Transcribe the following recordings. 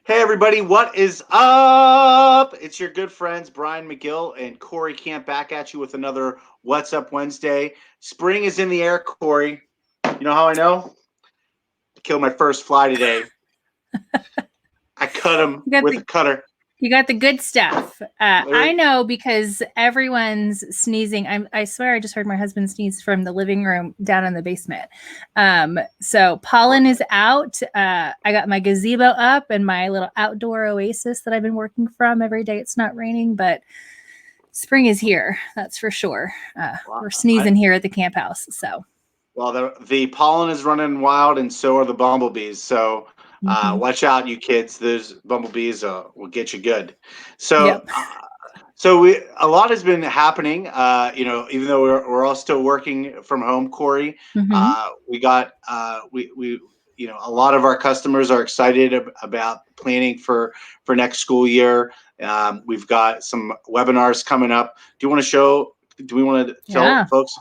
Hey everybody, what is up? It's your good friends Brian McGill and Corey Camp back at you with another What's Up Wednesday. Spring is in the air, Corey. You know how I know? I killed my first fly today. I cut him with a cutter. You got the good stuff. I know because everyone's sneezing. I swear I just heard my husband sneeze from the living room down in the basement. So pollen is out. I got my gazebo up and my little outdoor oasis that I've been working from every day. It's not raining, but spring is here. That's for sure. We're sneezing here at the camp house. So, well, the pollen is running wild, and so are the bumblebees. So watch out, you kids. Those bumblebees will get you good. So, yep. A lot has been happening. Even though we're all still working from home, Corey, we got a lot of our customers are excited about planning for next school year. We've got some webinars coming up. Do we want to tell folks?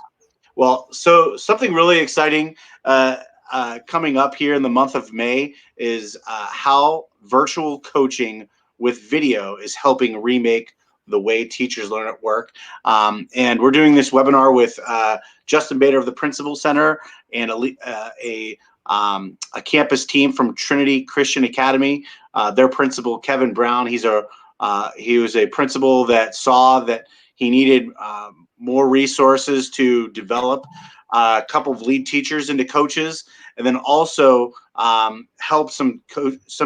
Well, so something really exciting coming up here in the month of May is how virtual coaching with video is helping remake the way teachers learn at work. And we're doing this webinar with Justin Bader of the Principal Center and a campus team from Trinity Christian Academy. Their principal, Kevin Brown, he was a principal that saw that he needed more resources to develop a couple of lead teachers into coaches, and then also help some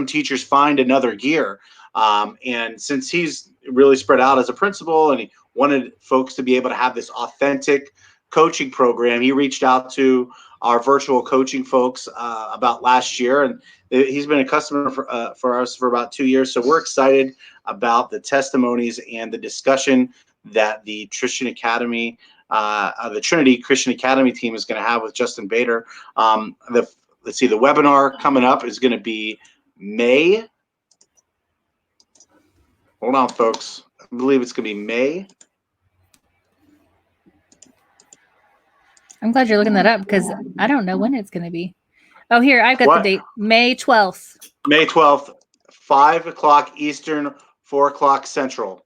teachers find another gear. And since he's really spread out as a principal and he wanted folks to be able to have this authentic coaching program, he reached out to our virtual coaching folks about last year, and he's been a customer for us for about 2 years. So we're excited about the testimonies and the discussion that the Christian Academy, the Trinity Christian Academy team is going to have with Justin Bader. Let's see, the webinar coming up is going to be May. Hold on, folks. I believe it's going to be May. I'm glad you're looking that up because I don't know when it's going to be. Oh, here, I've got the date. May 12th. May 12th, 5 o'clock Eastern, 4 o'clock Central.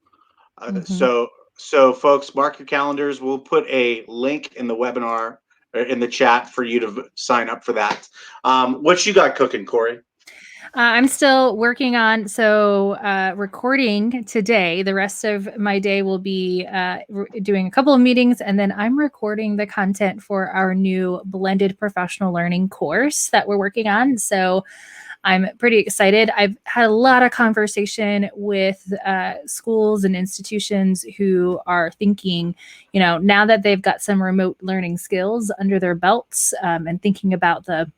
So folks, mark your calendars. We'll put a link in the webinar, or in the chat, for you to sign up for that. What you got cooking, Corey? I'm still working on recording today. The rest of my day will be doing a couple of meetings, and then I'm recording the content for our new blended professional learning course that we're working on. So I'm pretty excited. I've had a lot of conversation with schools and institutions who are thinking, now that they've got some remote learning skills under their belts, and thinking about the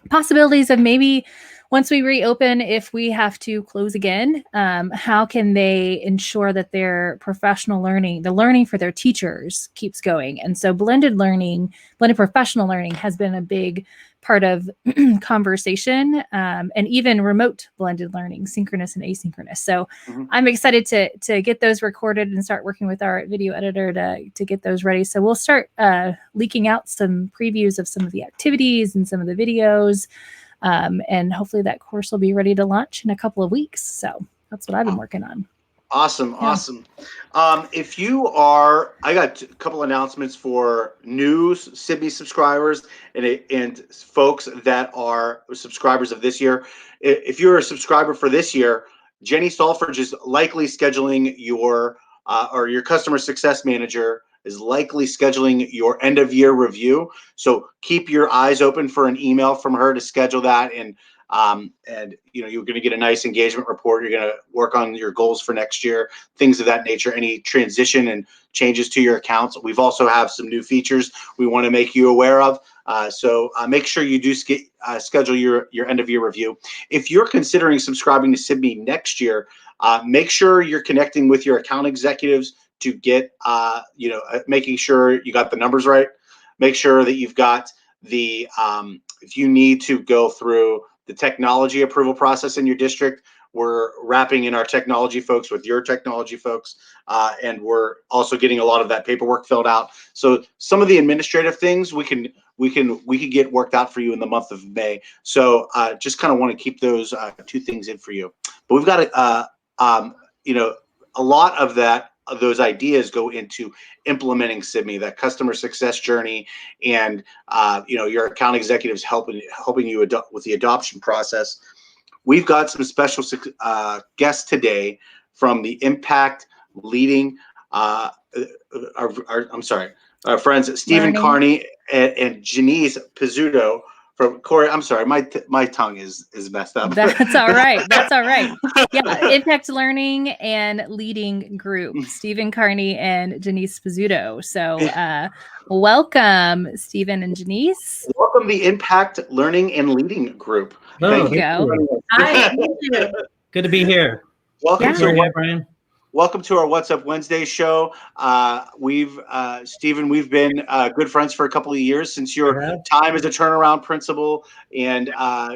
possibilities of maybe once we reopen, if we have to close again, how can they ensure that their professional learning, the learning for their teachers, keeps going? And so blended professional learning has been a big part of conversation, and even remote blended learning, synchronous and asynchronous. So I'm excited to get those recorded and start working with our video editor to get those ready. So we'll start leaking out some previews of some of the activities and some of the videos. And hopefully that course will be ready to launch in a couple of weeks. So that's what I've been working on. Awesome. I got a couple announcements for new Sydney subscribers and folks that are subscribers of this year. If you're a subscriber for this year, Jenny Salford is likely scheduling your customer success manager is likely scheduling your end of year review. So keep your eyes open for an email from her to schedule that. And you're going to get a nice engagement report. You're going to work on your goals for next year, things of that nature, any transition and changes to your accounts. We've also have some new features we want to make you aware of. So make sure you do schedule your end of year review. If you're considering subscribing to Sydney next year, make sure you're connecting with your account executives to get, making sure you got the numbers right. Make sure that you've got if you need to go through the technology approval process in your district. We're wrapping in our technology folks with your technology folks, and we're also getting a lot of that paperwork filled out. So some of the administrative things we can get worked out for you in the month of May. So just kind of want to keep those two things in for you. But we've got a lot of those ideas go into implementing SIBME, that customer success journey, and your account executives helping you with the adoption process. We've got some special guests today from the Impact Leading. Our friends Stephen Carney and Janice Pizzuto from Corey. I'm sorry, my tongue is messed up. That's all right. That's all right. Yeah, Impact Learning and Leading Group, Stephen Carney and Janice Pizzuto. So welcome, Stephen and Janice. Welcome the Impact Learning and Leading Group. There you go. Hi, thank you. Good to be here. Welcome to Brian. Welcome to our What's Up Wednesday show. Stephen, we've been good friends for a couple of years since your time as a turnaround principal, and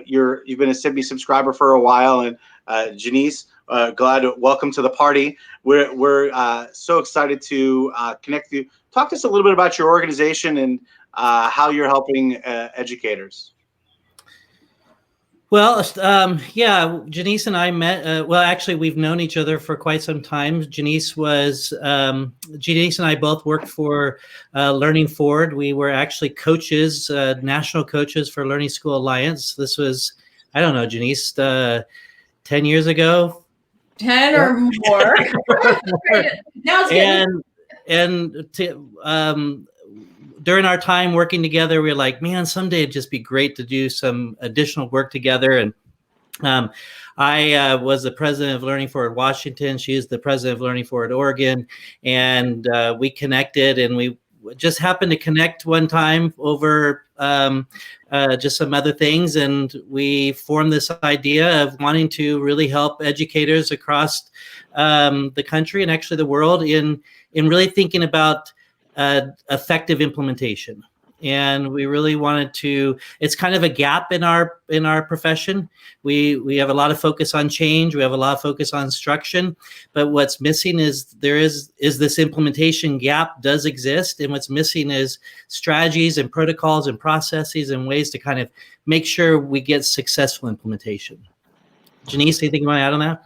you've been a SIBME subscriber for a while. And Janice, welcome to the party. We're so excited to connect with you. Talk to us a little bit about your organization and how you're helping educators. Well, Janice and I met, actually we've known each other for quite some time. Janice and I both worked for Learning Forward. We were actually coaches, national coaches for Learning School Alliance. This was, I don't know, Janice, 10 years ago? 10 or more. Now it's and during our time working together, we were like, man, someday it'd just be great to do some additional work together. And I was the president of Learning Forward Washington. She is the president of Learning Forward Oregon. And we connected, and we just happened to connect one time over just some other things. And we formed this idea of wanting to really help educators across the country and actually the world in really thinking about effective implementation. And we really wanted to, it's kind of a gap in our profession. We have a lot of focus on change. We have a lot of focus on instruction, but what's missing is this implementation gap does exist. And what's missing is strategies and protocols and processes and ways to kind of make sure we get successful implementation. Janice, anything you want to add on that?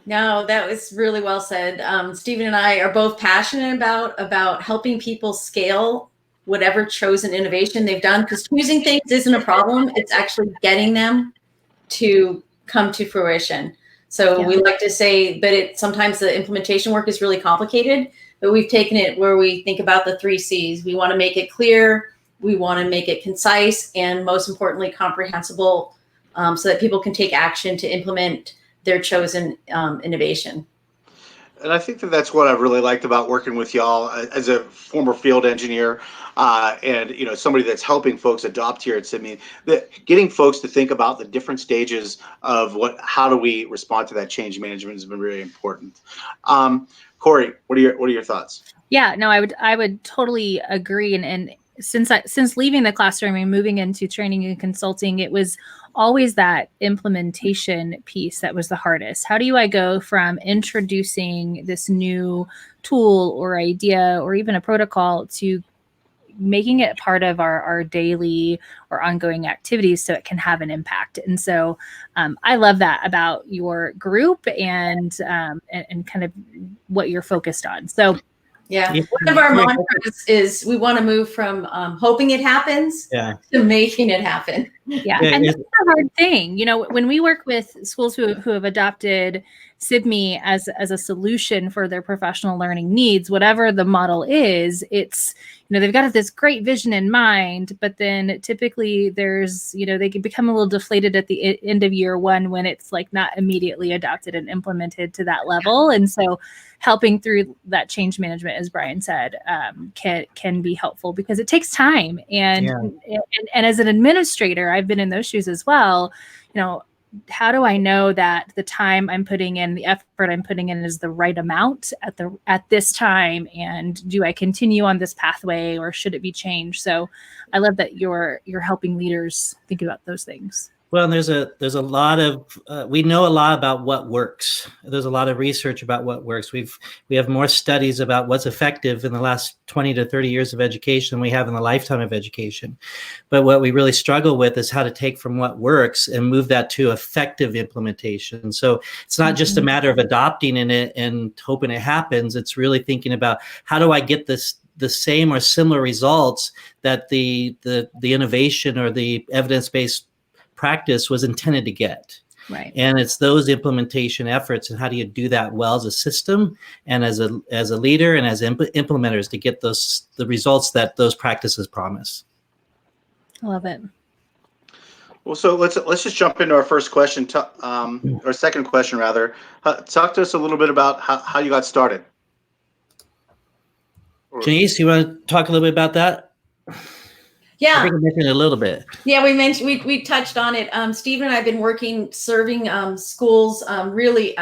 No, that was really well said. Stephen and I are both passionate about helping people scale whatever chosen innovation they've done, because choosing things isn't a problem. It's actually getting them to come to fruition. So we like to say that sometimes the implementation work is really complicated, but we've taken it where we think about the 3 C's. We want to make it clear, we want to make it concise, and most importantly, comprehensible, so that people can take action to implement their chosen innovation. And I think that's what I've really liked about working with y'all as a former field engineer, and somebody that's helping folks adopt here at SIBME. Getting folks to think about the different stages of how do we respond to that change management has been really important. Corey, what are your thoughts? Yeah, no, I would totally agree. And since leaving the classroom and moving into training and consulting, it was always that implementation piece that was the hardest. How do I go from introducing this new tool or idea or even a protocol to making it part of our daily or ongoing activities so it can have an impact? And so I love that about your group and kind of what you're focused on. So yeah, one of our mantras is we want to move from hoping it happens to making it happen. Yeah, and that's a hard thing. When we work with schools who have adopted SIBME as a solution for their professional learning needs, whatever the model is, it's, they've got this great vision in mind, but then typically there's, they can become a little deflated at the end of year one when it's like not immediately adopted and implemented to that level. And so helping through that change management, as Brian said, can be helpful because it takes time. And as an administrator, I've been in those shoes as well. How do I know that the time I'm putting in, the effort I'm putting in is the right amount at this time? And do I continue on this pathway or should it be changed? So I love that you're helping leaders think about those things. Well, and there's a lot of we know a lot about what works. There's a lot of research about what works. We have more studies about what's effective in the last 20 to 30 years of education than we have in the lifetime of education. But what we really struggle with is how to take from what works and move that to effective implementation. So it's not just a matter of adopting in it and hoping it happens. It's really thinking about, how do I get the same or similar results that the innovation or the evidence-based practice was intended to get. Right. And it's those implementation efforts, and how do you do that well as a system and as a leader and as implementers to get the results that those practices promise. I love it. Well, so let's just jump into our first question, or second question rather. Talk to us a little bit about how you got started. Janice, you want to talk a little bit about that? Yeah. I think I mentioned it a little bit. Yeah, we touched on it. Steve and I have been serving schools, really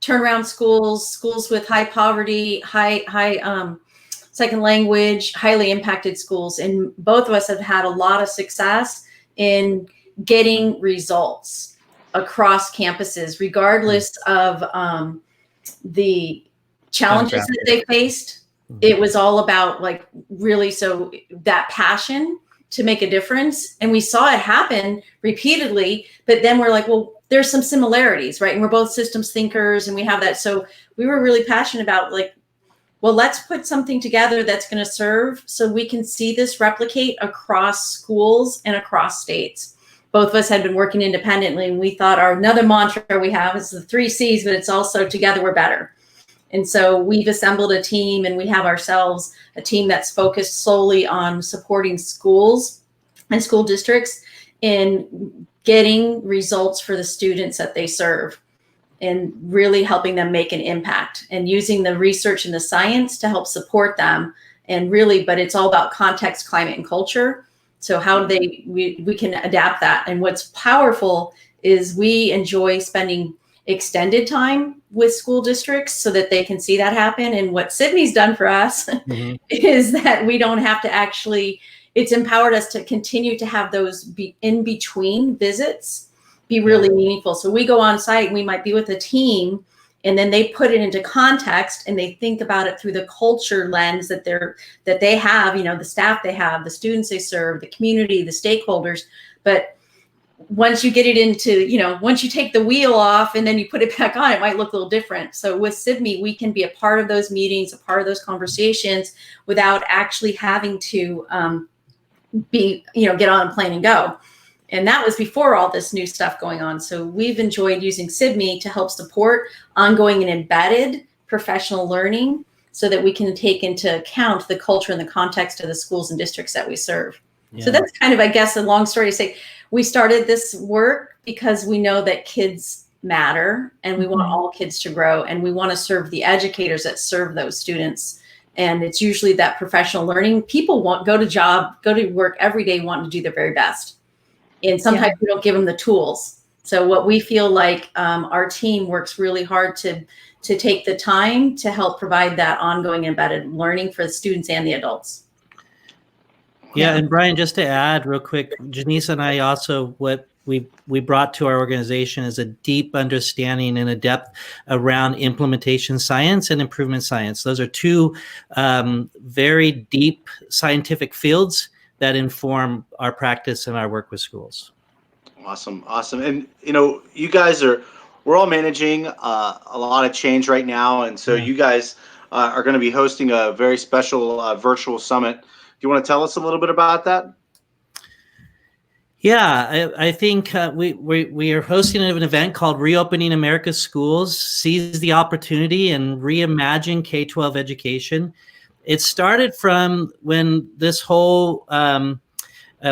turnaround schools with high poverty, high second language, highly impacted schools. And both of us have had a lot of success in getting results across campuses, regardless of the challenges that they faced. It was all about really, so that passion to make a difference. And we saw it happen repeatedly, but then we're like, well, there's some similarities, right? And we're both systems thinkers and we have that. So we were really passionate about well, let's put something together that's going to serve so we can see this replicate across schools and across states. Both of us had been working independently, and we thought another mantra we have is the 3 C's, but it's also together we're better. And so we've assembled a team, and we have ourselves a team that's focused solely on supporting schools and school districts in getting results for the students that they serve and really helping them make an impact and using the research and the science to help support them. And really, but it's all about context, climate, and culture. So how we can adapt that. And what's powerful is we enjoy spending extended time with school districts so that they can see that happen. And what Sydney's done for us is that we don't have to it's empowered us to continue to have those in between visits be really meaningful. So we go on site and we might be with a team, and then they put it into context and they think about it through the culture lens that they have, the staff they have, the students they serve, the community, the stakeholders. But once you get it into, once you take the wheel off and then you put it back on, it might look a little different. So with SIVME, we can be a part of those meetings, a part of those conversations without actually having to get on a plane and go. And that was before all this new stuff going on. So we've enjoyed using SIVME to help support ongoing and embedded professional learning so that we can take into account the culture and the context of the schools and districts that we serve. Yeah. So that's kind of, I guess, a long story to say. We started this work because we know that kids matter and we want all kids to grow, and we want to serve the educators that serve those students. And it's usually that professional learning. People go to work every day wanting to do their very best. And sometimes we don't give them the tools. So what we feel like our team works really hard to take the time to help provide that ongoing embedded learning for the students and the adults. Yeah, and Brian, just to add real quick, Janice and I also, what we brought to our organization is a deep understanding and a depth around implementation science and improvement science. Those are two very deep scientific fields that inform our practice and our work with schools. Awesome. And you guys we're all managing a lot of change right now, and so you guys are going to be hosting a very special virtual summit. Do you want to tell us a little bit about that? Yeah, I think we are hosting an event called Reopening America's Schools, Seize the Opportunity and Reimagine K-12 Education. It started from when this whole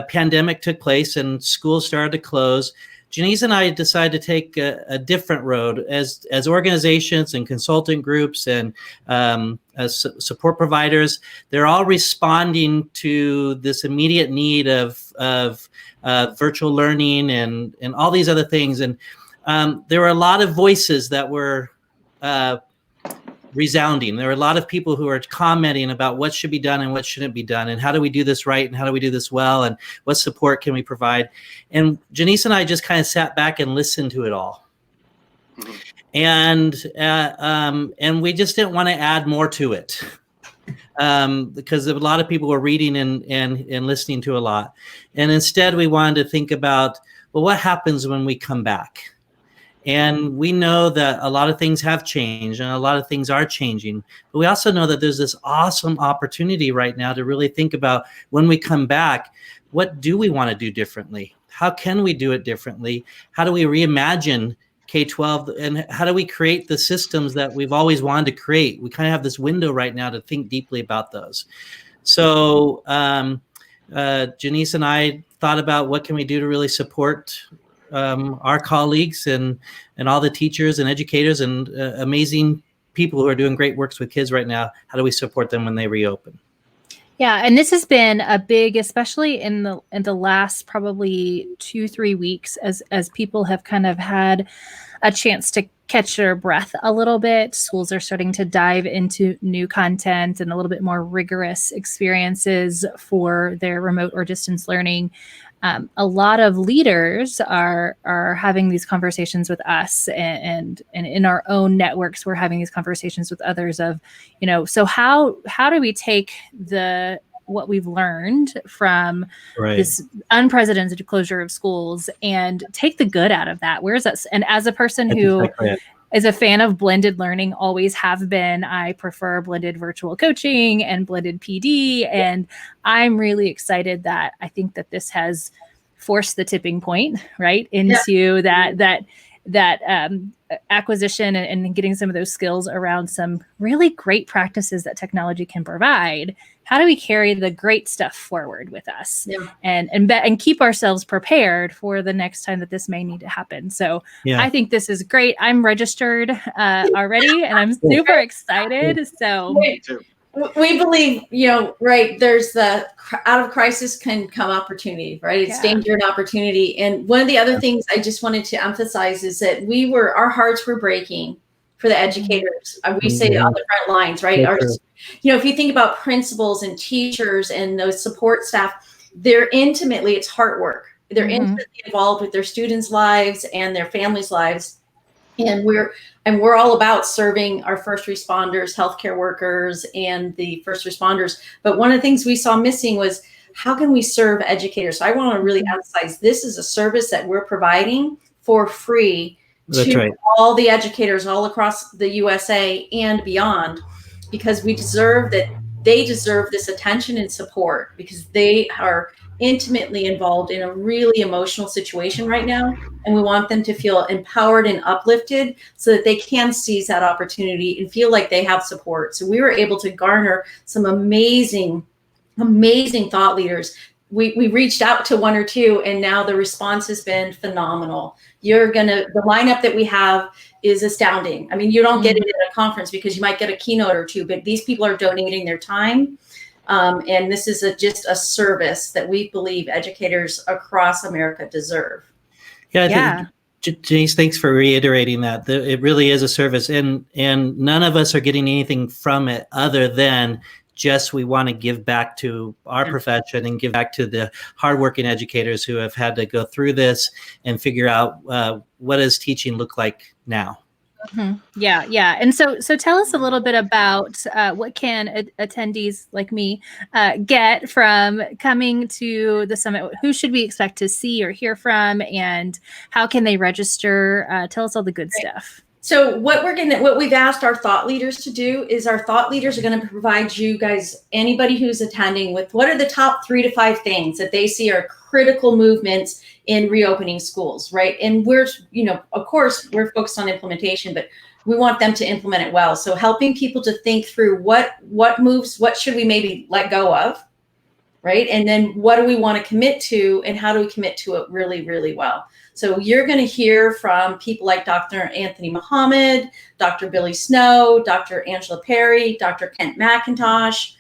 pandemic took place and schools started to close. Janice and I decided to take a different road as organizations and consultant groups and as support providers. They're all responding to this immediate need of virtual learning and all these other things. And there were a lot of voices that were resounding. There are a lot of people who are commenting about what should be done and what shouldn't be done, and how do we do this right, and how do we do this well, and what support can we provide. And Janice and I just kind of sat back and listened to it all. And we just didn't want to add more to it, because a lot of people were reading and listening to a lot. And instead we wanted to think about, well, what happens when we come back? And we know that a lot of things have changed and a lot of things are changing, but we also know that there's this awesome opportunity right now to really think about, when we come back, what do we want to do differently? How can we do it differently? How do we reimagine K-12, and how do we create the systems that we've always wanted to create? We kind of have this window right now to think deeply about those. So Janice and I thought about, what can we do to really support our colleagues and all the teachers and educators and amazing people who are doing great works with kids right now. How do we support them when they reopen? Yeah, and this has been a big, especially in the last probably 2-3 weeks, as people have kind of had a chance to catch their breath a little bit. Schools are starting to dive into new content and a little bit more rigorous experiences for their remote or distance learning. A lot of leaders are having these conversations with us, and in our own networks, we're having these conversations with others of, so how do we take what we've learned from this unprecedented closure of schools and take the good out of that? Where's that? And as a person who is a fan of blended learning, always have been, I prefer blended virtual coaching and blended PD. And I'm really excited that I think that this has forced the tipping point, right, into that acquisition and getting some of those skills around some really great practices that technology can provide. How do we carry the great stuff forward with us and keep ourselves prepared for the next time that this may need to happen? So I think this is great. I'm registered already, and I'm super excited. So we believe, there's the out of crisis can come opportunity, right? It's danger and opportunity. And one of the other things I just wanted to emphasize is that our hearts were breaking for the educators. We say it on the front lines, right? If you think about principals and teachers and those support staff, it's heart work. They're intimately involved with their students' lives and their families' lives. And we're all about serving our first responders, healthcare workers, and the first responders. But one of the things we saw missing was, how can we serve educators? So I want to really emphasize, this is a service that we're providing for free to all the educators all across the USA and beyond, because they deserve this attention and support, because they are intimately involved in a really emotional situation right now. And we want them to feel empowered and uplifted so that they can seize that opportunity and feel like they have support. So we were able to garner some amazing thought leaders. We reached out to one or two, and now the response has been phenomenal. The lineup that we have is astounding. I mean, you don't get it at a conference because you might get a keynote or two, but these people are donating their time. And this is just a service that we believe educators across America deserve. I think, Janice, thanks for reiterating that. It really is a service, and none of us are getting anything from it other than just we want to give back to our profession and give back to the hardworking educators who have had to go through this and figure out what does teaching look like now. Yeah. And so tell us a little bit about what can attendees like me get from coming to the summit. Who should we expect to see or hear from, and how can they register? Tell us all the good stuff. So what we've asked our thought leaders to do is, our thought leaders are going to provide you guys, anybody who's attending, with what are the top 3 to 5 things that they see are critical movements in reopening schools, right? And we're, of course, we're focused on implementation, but we want them to implement it well. So helping people to think through what moves, what should we maybe let go of, right? And then what do we want to commit to, and how do we commit to it really, really well? So you're going to hear from people like Dr. Anthony Muhammad, Dr. Billy Snow, Dr. Angela Perry, Dr. Kent McIntosh,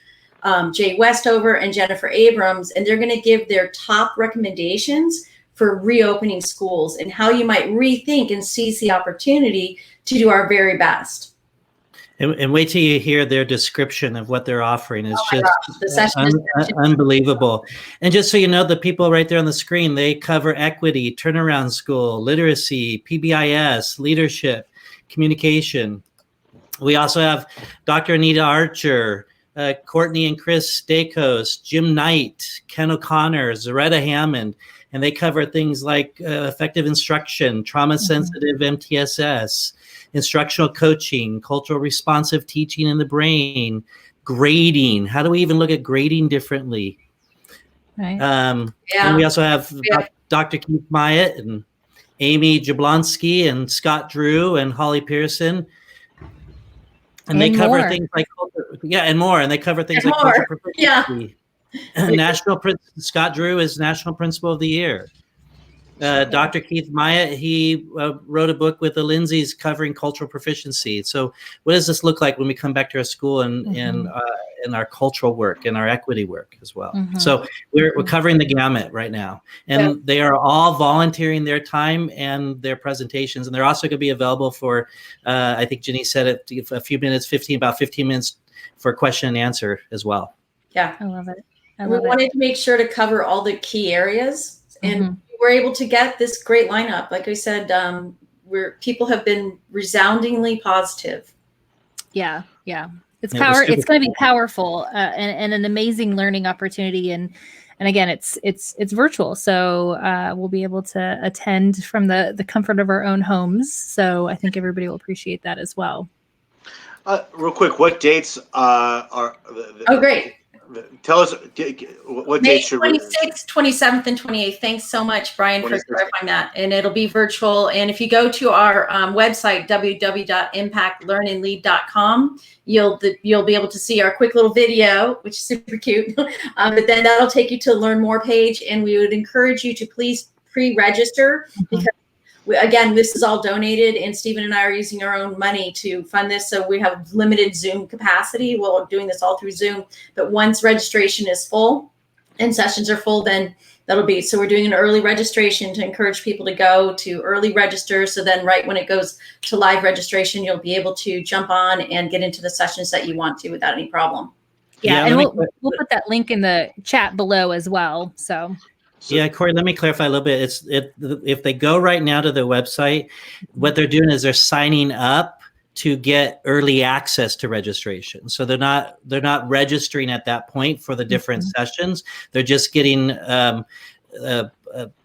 Jay Westover, and Jennifer Abrams, and they're going to give their top recommendations for reopening schools and how you might rethink and seize the opportunity to do our very best. And wait till you hear their description of what they're offering. It's Oh my gosh, the session unbelievable. And just so you know, the people right there on the screen, they cover equity, turnaround school, literacy, PBIS, leadership, communication. We also have Dr. Anita Archer, Courtney and Chris Stakos, Jim Knight, Ken O'Connor, Zaretta Hammond, and they cover things like effective instruction, trauma-sensitive MTSS, instructional coaching, cultural responsive teaching in the brain, grading. How do we even look at grading differently? Right. And we also have Dr. Keith Myatt and Amy Jablonski and Scott Drew and Holly Pearson. And they cover more. Things like culture, and more. And they cover things like culture proficiency. Scott Drew is National Principal of the Year. Dr. Keith Myatt, he wrote a book with the Lindsays covering cultural proficiency. So what does this look like when we come back to our school and our cultural work and our equity work as well? So we're covering the gamut right now. And they are all volunteering their time and their presentations. And they're also going to be available for, I think Jenny said it, a few minutes, about 15 minutes for question and answer as well. Yeah. I love it. We wanted to make sure to cover all the key areas. And we're able to get this great lineup. Like I said, people have been resoundingly positive. Yeah. It's power. It's going to be powerful and an amazing learning opportunity. And again, it's virtual, so we'll be able to attend from the comfort of our own homes. So I think everybody will appreciate that as well. Real quick, what dates are? Oh, great. Tell us what dates should we? 26th, 27th, and 28th. Thanks so much, Brian, for clarifying that. And it'll be virtual. And if you go to our website, www.impactlearnandlead.com, you'll be able to see our quick little video, which is super cute. But then that'll take you to Learn More page. And we would encourage you to please pre-register because again, this is all donated, and Stephen and I are using our own money to fund this. So we have limited Zoom capacity. We're doing this all through Zoom. But once registration is full and sessions are full, then that'll be. So we're doing an early registration to encourage people to go to early register. So then right when it goes to live registration, you'll be able to jump on and get into the sessions that you want to without any problem. Yeah, and we'll put that link in the chat below as well. So. Yeah, Corey, let me clarify a little bit. If they go right now to the website, what they're doing is they're signing up to get early access to registration. So they're not registering at that point for the different sessions. They're just getting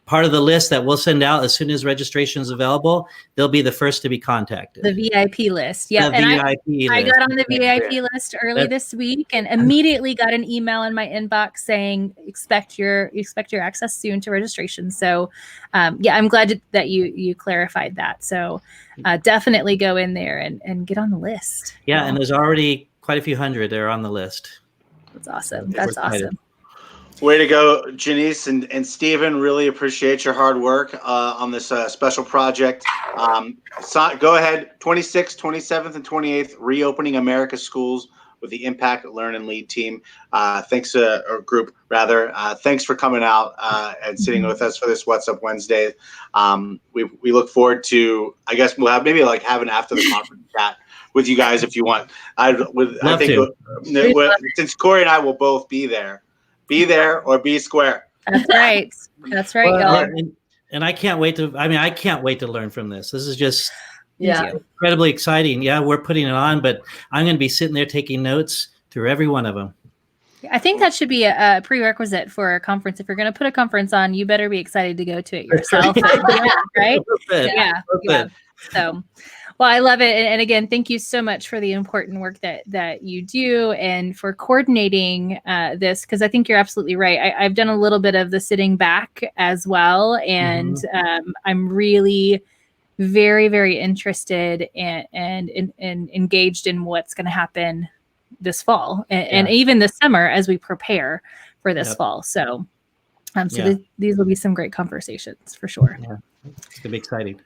part of the list that we'll send out as soon as registration is available. They'll be the first to be contacted. The VIP list. Yeah. And I got on the VIP list early this week and immediately got an email in my inbox saying, expect your access soon to registration. So I'm glad that you clarified that. So definitely go in there and get on the list. Yeah. And there's already quite a few hundred that are on the list. That's awesome. That's awesome. Way to go, Janice and Stephen. Really appreciate your hard work on this special project. So go ahead, 26th, 27th, and 28th, Reopening America's Schools with the Impact Learn and Lead team. Thanks, or group rather. Thanks for coming out and sitting with us for this What's Up Wednesday. We look forward to, I guess we'll have an after the conference chat with you guys if you want. I think since Corey and I will both be there. Be there or be square. That's right. That's right, y'all. And I can't wait to learn from this. This is just incredibly exciting. Yeah, we're putting it on, but I'm going to be sitting there taking notes through every one of them. I think that should be a prerequisite for a conference. If you're going to put a conference on, you better be excited to go to it yourself. Right? Yeah. So, well, I love it. And again, thank you so much for the important work that you do and for coordinating this, because I think you're absolutely right. I've done a little bit of the sitting back as well. And I'm really very, very interested and engaged in what's going to happen this fall and even this summer as we prepare for this fall. So, these will be some great conversations for sure. Yeah, it's going to be exciting.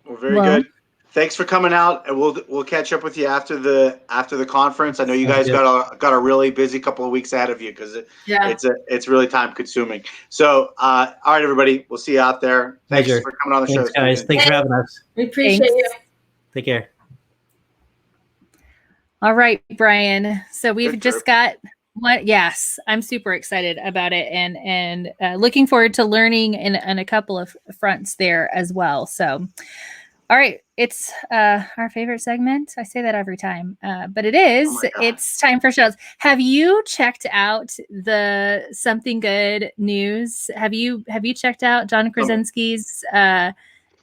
Well, very good. Thanks for coming out, and we'll catch up with you after the conference. I know you guys got a really busy couple of weeks ahead of you because it's really time consuming. So, all right, everybody, we'll see you out there. Thanks for coming on the show, guys. Thanks for having us. We appreciate you. Take care. All right, Brian. So we've Good just trip. got what? Yes, I'm super excited about it, and looking forward to learning in a couple of fronts there as well. So, all right, it's our favorite segment. I say that every time, but it is. Oh my God. It's time for shows. Have you checked out the Something Good news? Have you checked out John Krasinski's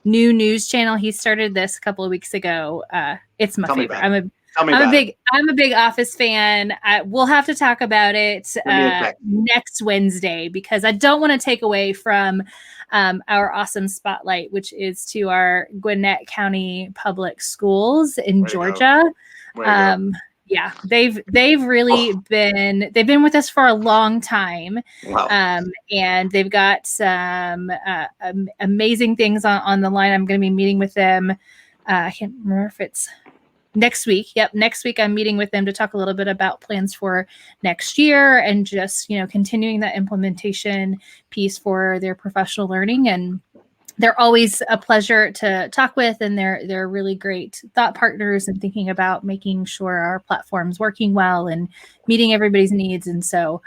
new news channel? He started this a couple of weeks ago. It's my Tell me favorite. about it. Tell me I'm about it. a big Office fan. We'll have to talk about it Send me a text. next Wednesday, because I don't want to take away from our awesome spotlight, which is to our Gwinnett County Public Schools in Way to go. Georgia. Way to go. Yeah, they've really been with us for a long time. Wow. And they've got some amazing things on the line. I'm going to be meeting with them. I can't remember if it's next week. Yep, next week I'm meeting with them to talk a little bit about plans for next year, and just, continuing that implementation piece for their professional learning. And they're always a pleasure to talk with, and they're really great thought partners and thinking about making sure our platform's working well and meeting everybody's needs. And so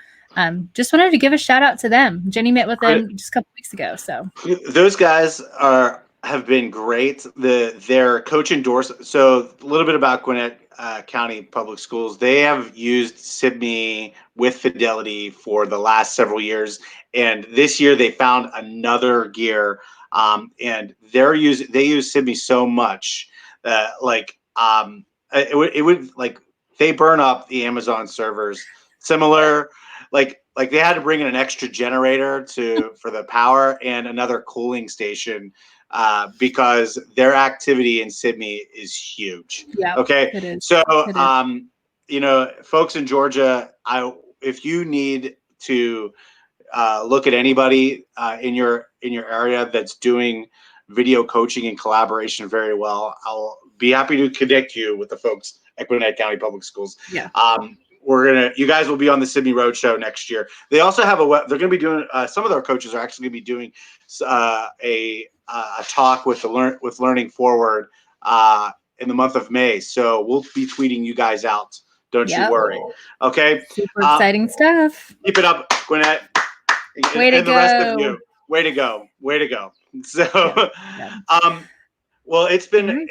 just wanted to give a shout out to them. Jenny met with them just a couple weeks ago. So those guys have been great. Their coach endorsement. So a little bit about Gwinnett County Public Schools. They have used SIBME with fidelity for the last several years, and this year they found another gear. And they use SIBME so much that it would like they burn up the Amazon servers. Similar, like they had to bring in an extra generator for the power and another cooling station because their activity in SIBME is huge. yeah, Okay, it is. so It is. folks in Georgia, if you need to look at anybody in your area that's doing video coaching and collaboration very well, I'll be happy to connect you with the folks at Gwinnett County Public Schools. Yeah. You guys will be on the SIBME Roadshow next year. They also have they're going to be doing, some of their coaches are actually going to be doing a talk with Learning Forward in the month of May. So we'll be tweeting you guys out. Don't you worry. Okay. Super exciting stuff. Keep it up, Gwinnett. Way to and the rest of go. you. Way to go. Way to go. So, Yeah. well, it's been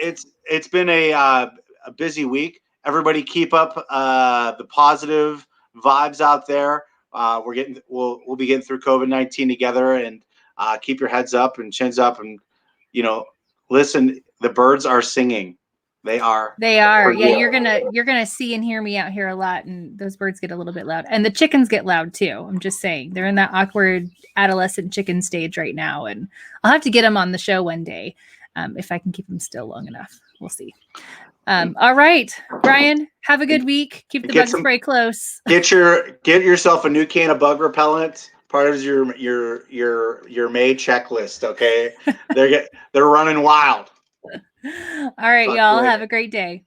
a busy week. Everybody keep up the positive vibes out there. We'll be getting through COVID-19 together, and keep your heads up and chins up, and listen. The birds are singing. They are. Yeah, you're gonna see and hear me out here a lot, and those birds get a little bit loud, and the chickens get loud too. I'm just saying, they're in that awkward adolescent chicken stage right now, and I'll have to get them on the show one day if I can keep them still long enough. We'll see. All right, Brian, have a good week. Keep the bug spray close. Get yourself a new can of bug repellent. Part of your May checklist. Okay, they're running wild. All right, y'all. Have a great day.